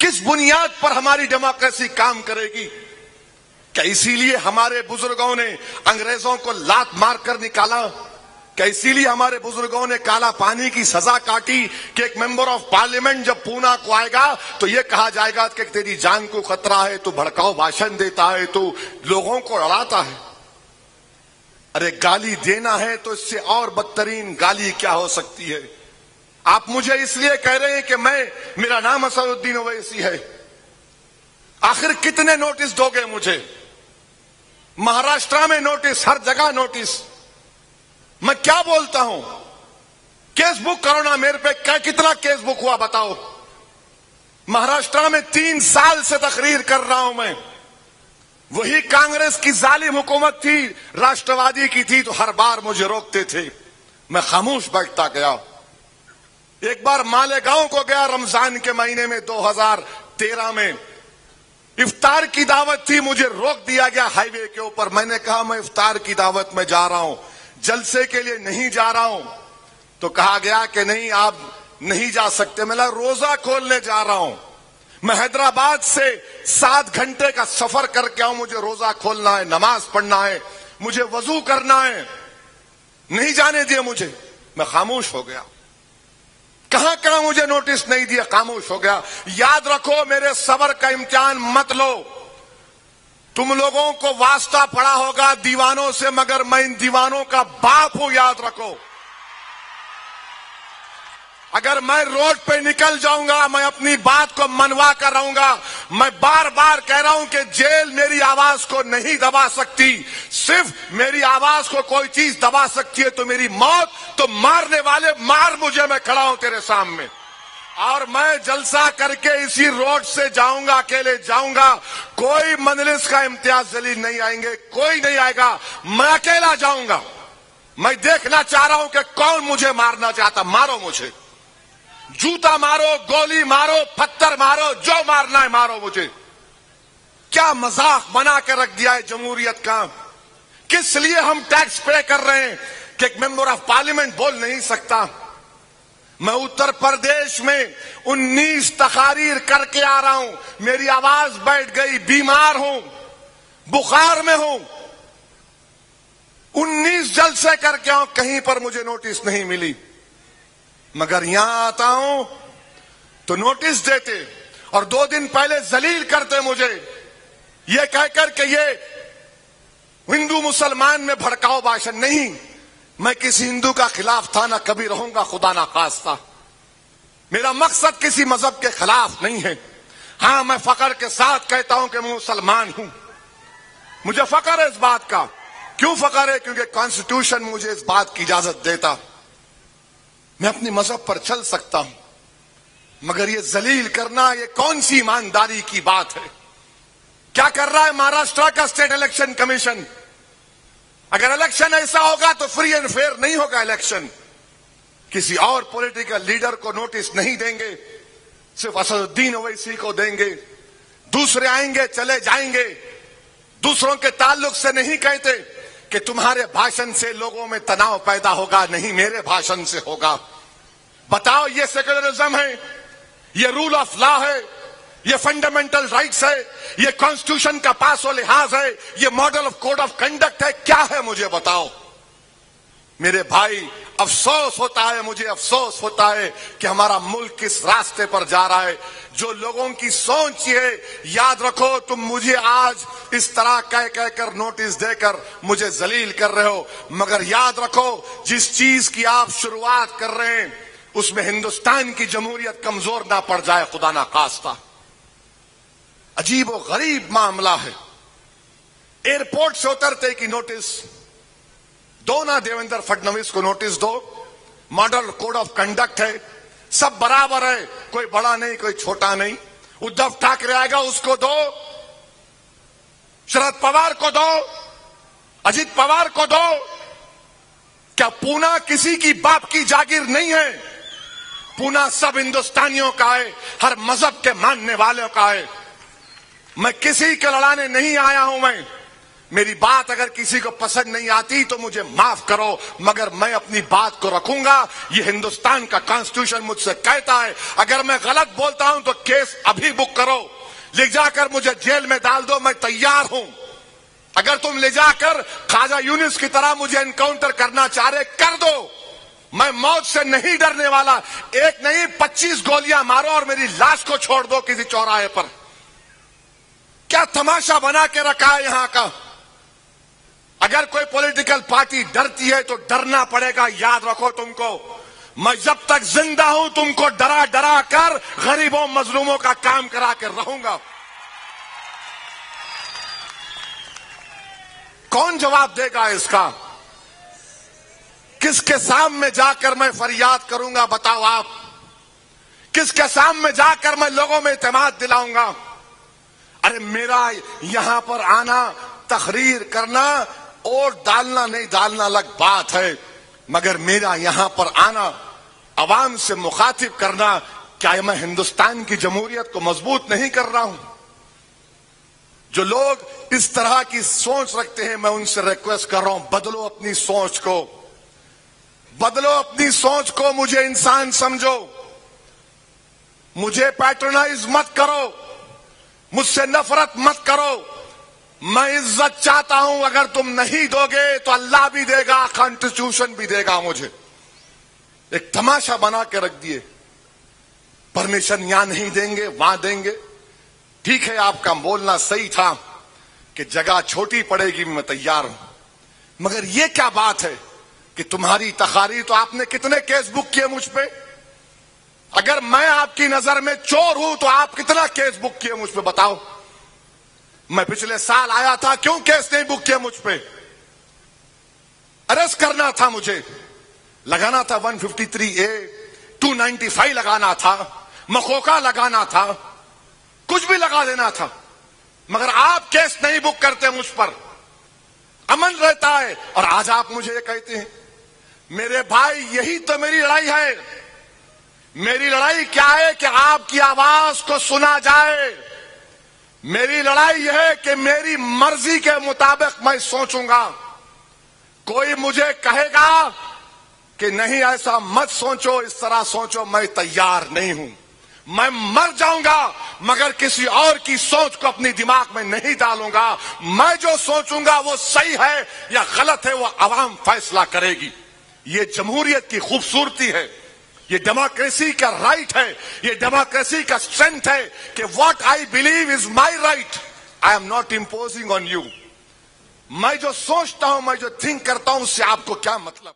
کس بنیاد پر ہماری ڈیموکریسی کام کرے گی؟ کیا اسی لیے ہمارے بزرگوں نے انگریزوں کو لات مار کر نکالا؟ کیا اسی لیے ہمارے بزرگوں نے کالا پانی کی سزا کاٹی کہ ایک ممبر آف پارلیمنٹ جب پونا کو آئے گا تو یہ کہا جائے گا کہ تیری جان کو خطرہ ہے، تو بھڑکاؤ بھاشن دیتا ہے، تو لوگوں کو اڑاتا ہے؟ ارے گالی دینا ہے تو اس سے اور بدترین گالی کیا ہو سکتی ہے؟ آپ مجھے اس لیے کہہ رہے ہیں کہ میرا نام اسد الدین اویسی ہے، آخر کتنے نوٹس دو گے مجھے؟ مہاراشٹر میں نوٹس، ہر جگہ نوٹس، میں کیا بولتا ہوں؟ کیس بک کرو نا میرے پہ، کتنا کیس بک ہوا بتاؤ؟ مہاراشٹر میں 3 سال سے تقریر کر رہا ہوں میں، وہی کانگریس کی ظالم حکومت تھی، راشٹروادی کی تھی، تو ہر بار مجھے روکتے تھے، میں خاموش بیٹھتا گیا۔ ایک بار مالیگاؤں کو گیا رمضان کے مہینے میں 2013 میں، افطار کی دعوت تھی، مجھے روک دیا گیا ہائی وے کے اوپر۔ میں نے کہا میں افطار کی دعوت میں جا رہا ہوں، جلسے کے لیے نہیں جا رہا ہوں۔ تو کہا گیا کہ نہیں آپ نہیں جا سکتے۔ میں روزہ کھولنے جا رہا ہوں، میں حیدرآباد سے 7 گھنٹے کا سفر کر کے آؤں، مجھے روزہ کھولنا ہے، نماز پڑھنا ہے، مجھے وضو کرنا ہے، نہیں جانے دیا مجھے۔ میں خاموش ہو گیا، کہاں مجھے نوٹس نہیں دیا، خاموش ہو گیا۔ یاد رکھو میرے صبر کا امتحان مت لو، تم لوگوں کو واسطہ پڑا ہوگا دیوانوں سے، مگر میں ان دیوانوں کا باپ ہوں، یاد رکھو۔ اگر میں روڈ پہ نکل جاؤں گا، میں اپنی بات کو منوا کر رہوں گا۔ میں بار بار کہہ رہا ہوں کہ جیل میری آواز کو نہیں دبا سکتی، صرف میری آواز کو کوئی چیز دبا سکتی ہے تو میری موت۔ تو مارنے والے مار مجھے، میں کھڑا ہوں تیرے سامنے، اور میں جلسہ کر کے اسی روڈ سے جاؤں گا، اکیلے جاؤں گا، کوئی مجلس کا امتیاز ذلیل نہیں آئیں گے، کوئی نہیں آئے گا، میں اکیلا جاؤں گا۔ میں دیکھنا چاہ رہا ہوں کہ کون مجھے مارنا چاہتا، مارو مجھے، جوتا مارو، گولی مارو، پتھر مارو، جو مارنا ہے مارو مجھے۔ کیا مذاق بنا کے رکھ دیا ہے جمہوریت کا؟ کس لیے ہم ٹیکس پے کر رہے ہیں کہ ایک ممبر آف پارلیمنٹ بول نہیں سکتا؟ میں اتر پردیش میں 19 تقاریر کر کے آ رہا ہوں، میری آواز بیٹھ گئی، بیمار ہوں، بخار میں ہوں، 19 جلسے کر کے آؤں، کہیں پر مجھے نوٹس نہیں ملی۔ مگر یہاں آتا ہوں تو نوٹس دیتے، اور 2 دن پہلے ذلیل کرتے مجھے، یہ کہہ کر کہ یہ ہندو مسلمان میں بھڑکاؤ بھاشن۔ نہیں، میں کسی ہندو کا خلاف تھا، نہ کبھی رہوں گا، خدا نہ خواستہ۔ میرا مقصد کسی مذہب کے خلاف نہیں ہے۔ ہاں، میں فخر کے ساتھ کہتا ہوں کہ میں مسلمان ہوں، مجھے فخر ہے اس بات کا۔ کیوں فخر ہے؟ کیونکہ کانسٹیٹیوشن مجھے اس بات کی اجازت دیتا، میں اپنی مذہب پر چل سکتا ہوں۔ مگر یہ ذلیل کرنا، یہ کون سی ایمانداری کی بات ہے؟ کیا کر رہا ہے مہاراشٹر کا اسٹیٹ الیکشن کمیشن؟ اگر الیکشن ایسا ہوگا تو فری اینڈ فیئر نہیں ہوگا الیکشن، کسی اور پولیٹیکل لیڈر کو نوٹس نہیں دیں گے، صرف اسد الدین اویسی کو دیں گے، دوسرے آئیں گے چلے جائیں گے۔ دوسروں کے تعلق سے نہیں کہتے کہ تمہارے بھاشن سے لوگوں میں تناؤ پیدا ہوگا، نہیں، میرے بھاشن سے ہوگا۔ بتاؤ، یہ سیکولرزم ہے، یہ رول آف لا ہے، یہ فنڈامنٹل رائٹس ہے، یہ کانسٹیٹیوشن کا پاس و لحاظ ہے، یہ model of code of conduct ہے، کیا ہے مجھے بتاؤ۔ میرے بھائی، افسوس ہوتا ہے، مجھے افسوس ہوتا ہے کہ ہمارا ملک کس راستے پر جا رہا ہے۔ جو لوگوں کی سوچ ہے، یاد رکھو، تم مجھے آج اس طرح کہہ کر نوٹس دے کر مجھے ذلیل کر رہے ہو، مگر یاد رکھو جس چیز کی آپ شروعات کر رہے ہیں اس میں ہندوستان کی جمہوریت کمزور نہ پڑ جائے، خدا نہ خواستہ۔ عجیب و غریب معاملہ ہے، ایئرپورٹ سے اترتے کی نوٹس دو نا، دیویندر فڈنویس کو نوٹس دو، ماڈل کوڈ آف کنڈکٹ ہے، سب برابر ہے، کوئی بڑا نہیں کوئی چھوٹا نہیں۔ ادھو ٹھاکرے آئے گا، اس کو دو، شرد پوار کو دو، اجیت پوار کو دو۔ کیا پونا کسی کی باپ کی جاگیر نہیں ہے؟ پونا سب ہندوستانیوں کا ہے، ہر مذہب کے ماننے والوں کا ہے۔ میں کسی کے لڑانے نہیں آیا ہوں، میری بات اگر کسی کو پسند نہیں آتی تو مجھے معاف کرو، مگر میں اپنی بات کو رکھوں گا۔ یہ ہندوستان کا کانسٹیٹیوشن مجھ سے کہتا ہے اگر میں غلط بولتا ہوں تو کیس ابھی بک کرو، لے جا کر مجھے جیل میں ڈال دو، میں تیار ہوں۔ اگر تم لے جا کر خواجہ یونس کی طرح مجھے انکاؤنٹر کرنا چاہ رہے کر دو، میں موت سے نہیں ڈرنے والا۔ ایک نہیں 25 گولیاں مارو اور میری لاش کو چھوڑ دو کسی چوراہے پر۔ کیا تماشا بنا کے رکھا ہے یہاں کا؟ اگر کوئی پولیٹیکل پارٹی ڈرتی ہے تو ڈرنا پڑے گا۔ یاد رکھو تم کو، میں جب تک زندہ ہوں تم کو ڈرا ڈرا کر غریبوں مظلوموں کا کام کرا کے رہوں گا۔ کون جواب دے گا اس کا؟ کس کے سامنے جا کر میں فریاد کروں گا؟ بتاؤ آپ، کس کے سامنے جا کر میں لوگوں میں اعتماد دلاؤں گا؟ ارے میرا یہاں پر آنا، تقریر کرنا اور ڈالنا نہیں ڈالنا الگ بات ہے، مگر میرا یہاں پر آنا، عوام سے مخاطب کرنا، کیا میں ہندوستان کی جمہوریت کو مضبوط نہیں کر رہا ہوں؟ جو لوگ اس طرح کی سوچ رکھتے ہیں میں ان سے ریکویسٹ کر رہا ہوں، بدلو اپنی سوچ کو، بدلو اپنی سوچ کو، مجھے انسان سمجھو، مجھے پیٹرنائز مت کرو، مجھ سے نفرت مت کرو۔ میں عزت چاہتا ہوں، اگر تم نہیں دو گے تو اللہ بھی دے گا، کانسٹیٹیوشن بھی دے گا مجھے۔ ایک تماشا بنا کے رکھ دیے، پرمیشن یہاں نہیں دیں گے وہاں دیں گے۔ ٹھیک ہے، آپ کا بولنا صحیح تھا کہ جگہ چھوٹی پڑے گی، میں تیار ہوں، مگر یہ کیا بات ہے کہ تمہاری تقاریر تو آپ نے کتنے کیس بک کیے مجھ پہ؟ اگر میں آپ کی نظر میں چور ہوں تو آپ کتنا کیس بک کیے مجھ پہ بتاؤ؟ میں پچھلے سال آیا تھا، کیوں کیس نہیں بک کیا مجھ پہ؟ اریسٹ کرنا تھا مجھے، لگانا تھا 153A 295 لگانا تھا، مخوکا لگانا تھا، کچھ بھی لگا دینا تھا، مگر آپ کیس نہیں بک کرتے مجھ پر، امن رہتا ہے۔ اور آج آپ مجھے یہ کہتے ہیں، میرے بھائی یہی تو میری لڑائی ہے۔ میری لڑائی کیا ہے کہ آپ کی آواز کو سنا جائے۔ میری لڑائی یہ ہے کہ میری مرضی کے مطابق میں سوچوں گا۔ کوئی مجھے کہے گا کہ نہیں ایسا مت سوچو، اس طرح سوچو، میں تیار نہیں ہوں۔ میں مر جاؤں گا مگر کسی اور کی سوچ کو اپنی دماغ میں نہیں ڈالوں گا۔ میں جو سوچوں گا وہ صحیح ہے یا غلط ہے، وہ عوام فیصلہ کرے گی۔ یہ جمہوریت کی خوبصورتی ہے، یہ ڈیموکریسی کا رائٹ ہے، یہ ڈیموکریسی کا اسٹرینتھ ہے کہ what I believe is my right, I am not imposing on you. میں جو سوچتا ہوں، میں جو تھنک کرتا ہوں، اس سے آپ کو کیا مطلب؟